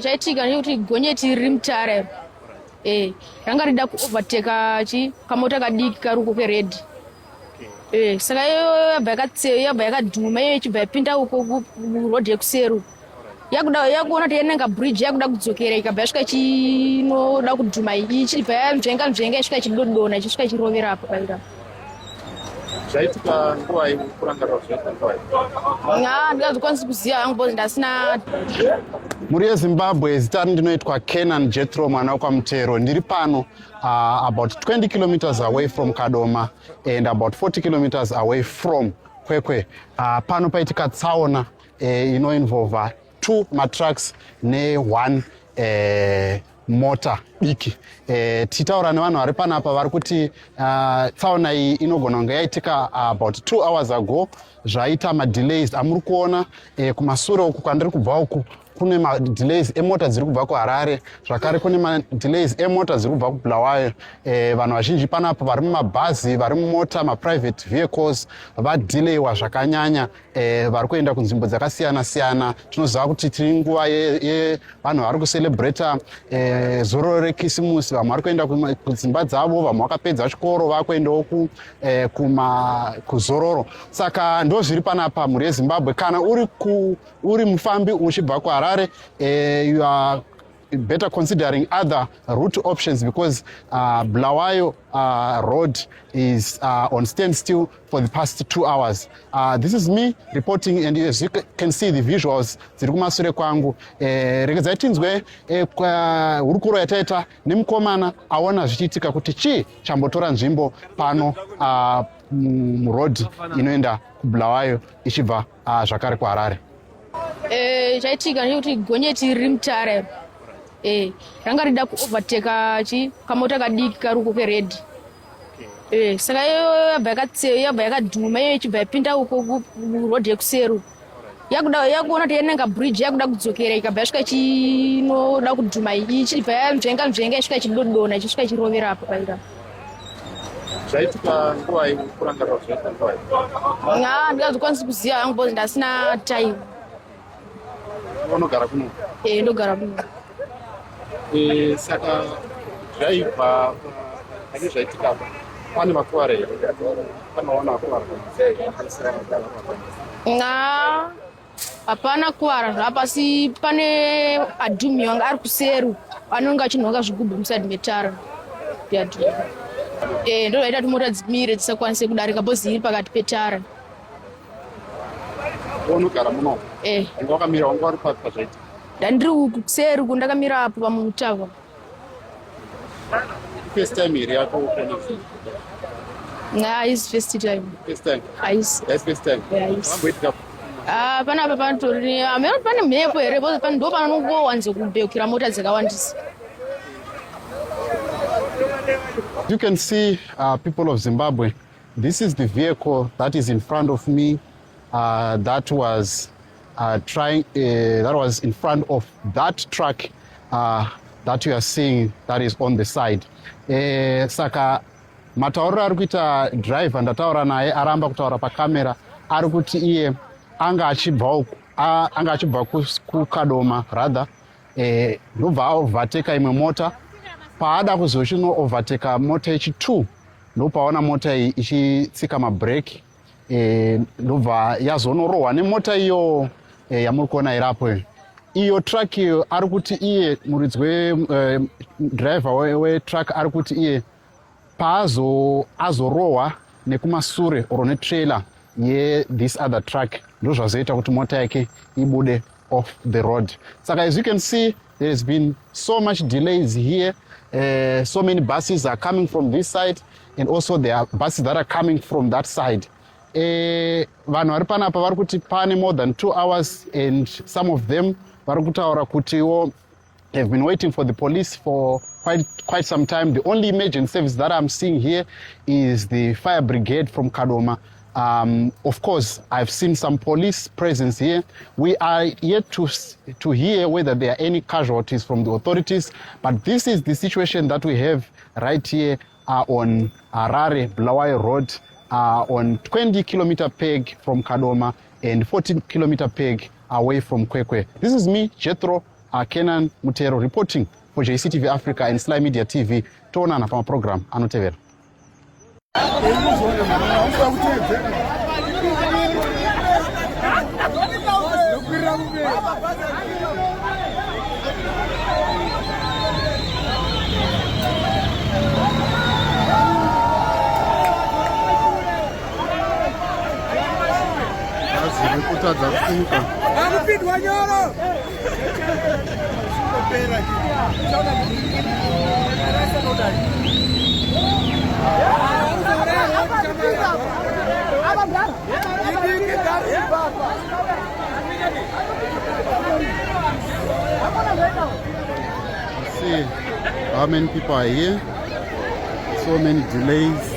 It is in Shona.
Chaitika ndekuti gonyeti riri mutare. Ranga rida kuovateka kamota kadiki kari uko keredhi. Saka yabva yakadhuma iyo ichibva yapinda uko kurodhi yekuseru. Yakuona kuti yenenga bridge yakuda kudzokera ikabva yasvika ichinoda kudhuma ichibva yamzvenga yasvika ichidodona ichisvika ichirovera apo paira. Zvaitika nguva kurangarira zvaitika nguva ndingazvikwanisi kuziva hangu bozi ndasina. Muri yeZimbabwe, zita ndinoitwa Kenan Jethro mwana wakwamutero. Ndiri pano about 20 kilometers away from Kadoma and about 40 kilometers away from Kwekwe. Pano paitika tsaona inoinvolva 2 matrucks ne1 mota diki. Titaura nevanhu vari panapa vari kuti tsaona iyi inogona kunge yaitika about 2 hours ago. Zvaita madelays amuri kuona kumasure uku kwandiri kubva uku kune madelays emota dziri kubva kuHarare, zvakare kune madelays emota dziri kubva kuBulawayo. Vanhu vazhinji panapa vari mumabhazi, vari mumota, maprivate vehicles vadelaywa zvakanyanya, vari kuenda kunzvimbo dzakasiyana siyana. Tinoziva kuti tiri nguva yevanhu vari kucelebrata zororo rekisimusi. Vamwe vari kuenda kudzimba dzavo, vamwe vakapedza chikoro vakuendawo kuzororo. Saka ndo zviri panapa muri yeZimbabwe. Kana uri mufambi uchibva kuHarare, you are better considering other route options because Bulawayo road is on standstill for the past 2 hours. This is me reporting, and as you can see the visuals dziri kumasure kwangu. Rekezai tinzwe hurukuro yataita nemukomana aona zvichiitika kuti chii chambotora nzvimbo pano road inoenda kuBulawayo ichibva zvakare kuHarare. Chaitika ndekuti gonyeti riri mutare. Ranga rida kuovateka kamota kadiki kari uko keredhi. Saka yabva yakadhuma iyo ichibva yapinda uko kurodhi yekuseru. Yakuona kuti yenenga bridge yakuda kudzokera ikabva yasvika ichinoda kudhuma ichibva yamzvenga yasvika ichidodona ichisvika ichirovera apo paira. Zvaitika nguva kurangarira zvaitika nguva ndingazvikwanisi kuziva hangu bozi ndasina time. Unogara kuno? Ndogara kuno. Saka zvaibva pane zvaitika pane vakuwara here? Panoona vakuwara? Hapana kuwara zvapasi. Pane adhumi wanga ari kuseru anonga achinhonga zvigubhu musadi metara. Ndo zvaita kuti mota dzimire dzisakwanise kudarika bozi iri pakati petara. Unogara muno? Wakamira wanga uri papi pazvaitika? Ndandiri uku kuseru uku ndakamira apo pamutava. First time here yako kuona? Haisi first time. First time? Haisi. That's first time? Haisi. Panapa panotori pane mhepo here bozi ndo panongowanze kubhekira mota dzakawandisa. You can see, people of Zimbabwe, this is the vehicle that is in front of me. That was in front of that truck that you are seeing that is on the side. Saka matauriro ari kuita driver ndataura naye aramba kutaura pakamera ari kuti iye anga achibva kuKadoma rather, ndobva aovateka imwe mota. Paada kuzochino overtake mota yechi2 ndopaona mota iyi ichitsika mabreak, ndobva yazonorohwa nemota iyo yamuri kuona irapo. Iyo truck iyo ari kuti iye muridzi driver wetruck ari kuti iye azorohwa nekumasure oro netrailer this other truck ndozvazoita kuti mota yake ibude off the road. Saka as you can see, there has been so much delays here. So many buses are coming from this side, and also there are buses that are coming from that side. Vanhu vari panapa vari kuti pane more than 2 hours, and some of them vari kutaura kutiwo have been waiting for the police for quite some time. The only emergency service that I'm seeing here is the fire brigade from Kadoma. Of course, I've seen some police presence here. We are yet to hear whether there are any casualties from the authorities, but this is the situation that we have right here on Harare-Bulawayo Road, on 20-kilometer peg from Kadoma and 14-kilometer peg away from Kwekwe. This is me, Jethro, Kenan Mutero reporting for JCTV Africa and Sly Media TV. Toonana pamaprogram anotevera. See how many people are here, so many delays.